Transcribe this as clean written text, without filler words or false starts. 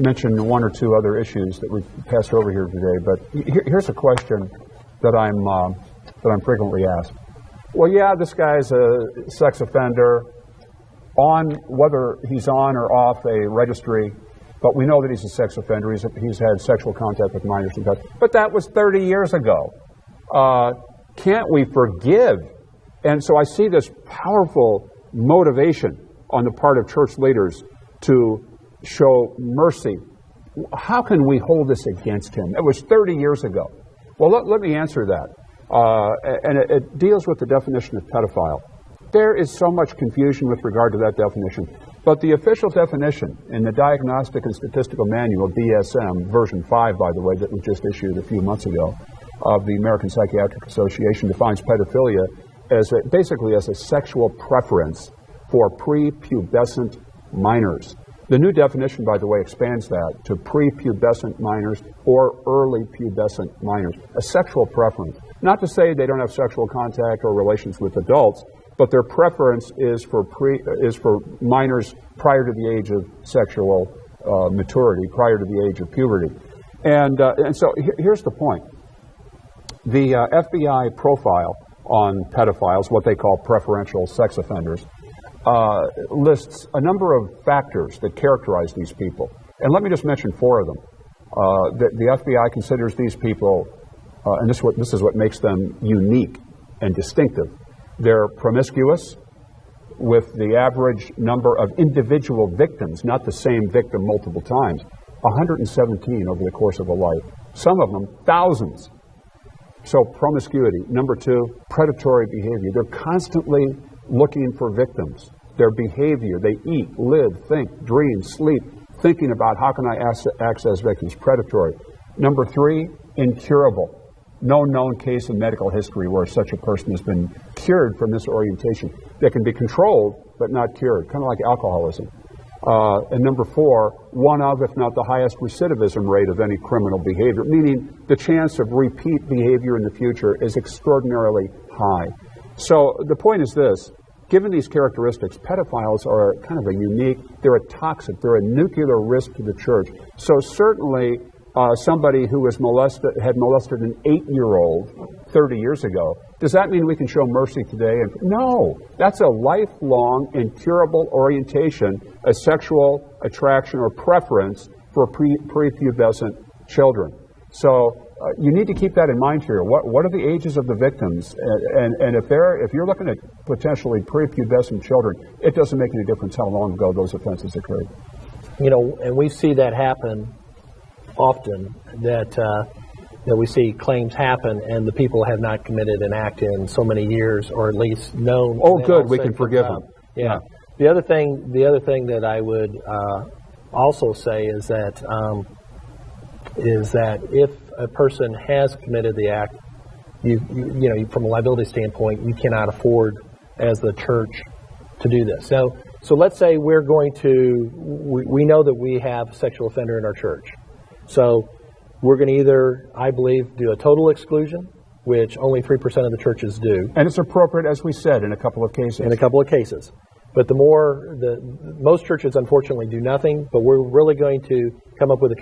mention one or two other issues that we've passed over here today, but here's a question that I'm frequently asked. Well, yeah, this guy's a sex offender, whether he's on or off a registry, but we know that he's a sex offender. He's had sexual contact with minors and such. But that was 30 years ago. Can't we forgive? And so I see this powerful motivation on the part of church leaders to show mercy. How can we hold this against him? It was 30 years ago. Well, let me answer that. And it deals with the definition of pedophile. There is so much confusion with regard to that definition. But the official definition in the Diagnostic and Statistical Manual, DSM, version 5, by the way, that was just issued a few months ago, of the American Psychiatric Association, defines pedophilia basically as a sexual preference for prepubescent minors. The new definition, by the way, expands that to prepubescent minors or early pubescent minors. A sexual preference. Not to say they don't have sexual contact or relations with adults, but their preference is for minors prior to the age of sexual maturity, prior to the age of puberty. And so here's the point. The FBI profile on pedophiles, what they call preferential sex offenders, lists a number of factors that characterize these people. And let me just mention four of them. The FBI considers these people, and this is what makes them unique and distinctive. They're promiscuous, with the average number of individual victims, not the same victim multiple times, 117 over the course of a life. Some of them, thousands. So promiscuity. Number two, predatory behavior. They're constantly looking for victims. Their behavior, they eat, live, think, dream, sleep, thinking about how can I access victims. Predatory. Number three, incurable. No known case in medical history where such a person has been cured from this orientation. They can be controlled, but not cured, kind of like alcoholism. And number four, one of, if not the highest recidivism rate of any criminal behavior, meaning the chance of repeat behavior in the future is extraordinarily high. So the point is this, given these characteristics, pedophiles are kind of a unique, they're a toxic, they're a nuclear risk to the church. So certainly somebody who had molested an 8-year-old 30 years ago, does that mean we can show mercy today? No, that's a lifelong, incurable orientation, a sexual attraction or preference for prepubescent children. So you need to keep that in mind here. What are the ages of the victims? And if you're looking at potentially prepubescent children, it doesn't make any difference how long ago those offenses occurred. You know, and we see that happen often, that we see claims happen and the people have not committed an act in so many years, or at least known. Oh, good, we can forgive them. Yeah. The other thing that I would also say is that if a person has committed the act, you know, from a liability standpoint, you cannot afford as the church to do this. So let's say we know that we have a sexual offender in our church. So we're going to either, I believe, do a total exclusion, which only 3% of the churches do. And it's appropriate, as we said, in a couple of cases. But most churches, unfortunately, do nothing, but we're really going to come up with a